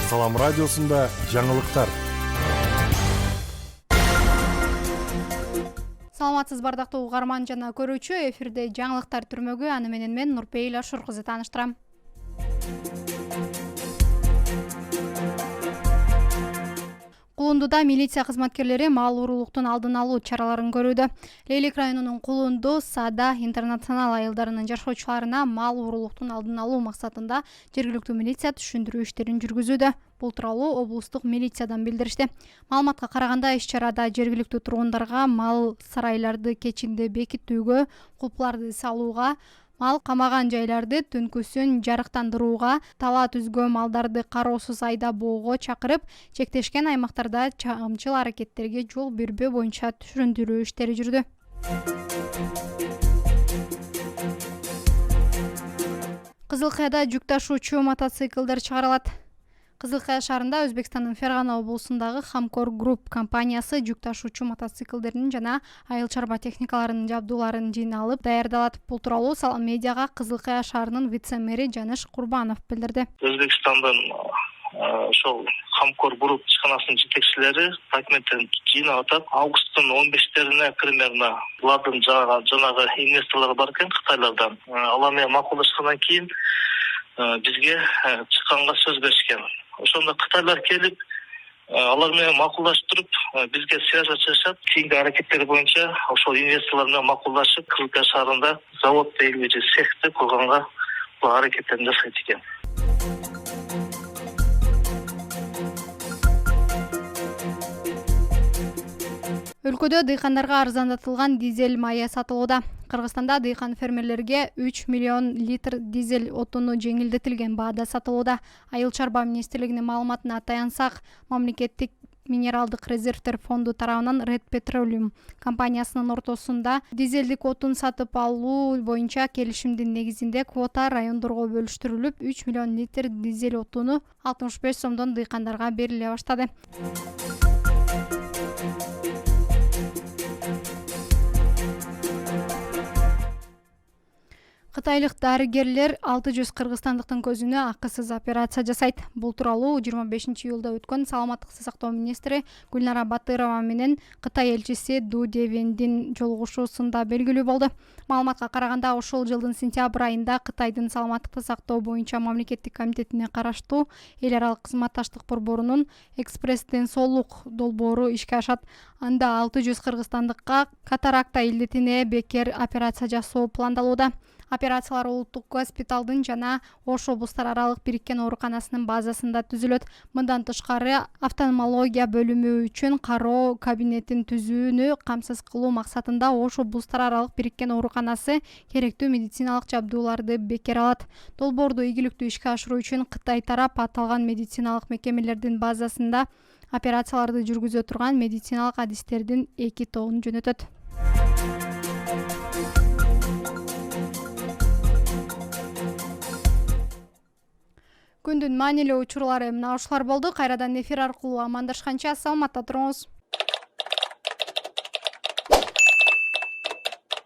Салам радиосунда жаңылыктар. Саламатсыз бардактуу угарман жана көрүүчү, эфирде жаңылыктар түрмөгү, аны менен мен Нурпейил Ашур кызы тааныштырам. Кулундуда милиция кызматкерлери мал уурулуктун алдын алуу чараларын көрүүдө. Лейлик районунун Кулунду Саада интернационал айылдарынын жашоочуларына мал уурулуктун алдын алуу максатында жергиликтүү милиция түшүндүрүү иштерин жүргүзүүдө. Бул тууралуу облустук милициядан билдиришти. Маалыматка караганда, иш-чарада жергиликтүү тургундарга мал сарайларды кечинде бекитүүгө, кулпларды салууга, мал камаган жайларды түнкүсүн жарыктандырууга, тала түзгө малдарды кароосуз айдабоого чакырып, чектешкен аймактарда чагымчыл аракеттерге жол бербөө боюнча түшүндүрүү иштери жүрдү. Кызылкаяда жүк ташуучу мотоциклдер чыгарылат. Кызылкая шаарында Өзбекстандын Фергана облусундагы Хамкор Груп компаниясы жүк ташуучу мотоциклдердин жана айыл чарба техникаларынын жабдууларын жыйналып даярдалат. Бул тууралуу Салам медиага Кызылкая шаарынын вице-мэри Жаныш Курбанов билдирди. Өзбекстандын ошол Хамкор Груп ишканасынын жетекчилери документтерин жыйнап атат. Августтун 15-терине примерно булардын жанагы инвесторлор бар экен Кытайлардан. Алар менен макулдашкандан кийин бизге чыкканга сөз беришкен. Ошондо Кытайлар келип, алар менен макулдашып туруп, бизге связь чыгышат. Кийинки аракеттер боюнча ошол инвесторлор менен макулдашып, Кызылкая шаарында завод белгилүү же цехти курганга бул аракеттерин жасайт экен. Өлкөдө дыйкандарга арзандатылган дизель майы сатылууда. Кыргызстанда дыйкан фермерлерге 3 миллион литр дизель отуну жеңилдетилген баада сатылууда. Айыл чарба министрлигинин маалыматына таянсак, мамлекеттик минералдык резервтер фонду тарабынан Red Petroleum компаниясынын ортосунда дизелдик отун сатып алуу боюнча келишимдин негизинде квота райондорго бөлүштүрүлүп, 3 миллион литр дизель отуну 65 сомдон дыйкандарга бериле баштады. Кытайлык дарыгерлер 600 кыргызстандыктын көзүнө акысыз операция жасайт. Бул тууралуу 25-июлда өткөн саламаттык сактоо министри Гүлнара Батырова менен Кытай элчиси Ду Девендин жолугушуусунда белгилүү болду. Маалыматка караганда, ошол жылдын сентябрь айында Кытайдын саламаттыкты сактоо боюнча мамлекеттик комитетине караштуу эл аралык кызматташтык борборунун экспресс-ден долбоору ишке ашат. Анда 600 кыргызстандыкка катаракта илдетине бекер операция жасоо пландалууда. Операциялар улуттук госпиталдын жана Ош облустар аралык бириккен ооруканасынын базасында түзүлөт. Мындан тышкары офтальмология бөлүмү үчүн кароо кабинетин түзүүнү камсыз кылуу максатында Ош облустар аралык бириккен ооруканасы керектүү медициналык жабдууларды бекер алат. Долбоорду ийгиликтүү ишке ашыруу үчүн Кытай тарап аталган медициналык мекемелердин базасында операцияларды жүргүзө турган медициналык адистердин 2 тобун жөнөтөт. Күндүн маанилүү учурлары мына ушулар болду. Кайрадан эфир аркылуу амандашканча саламатта туруңуз.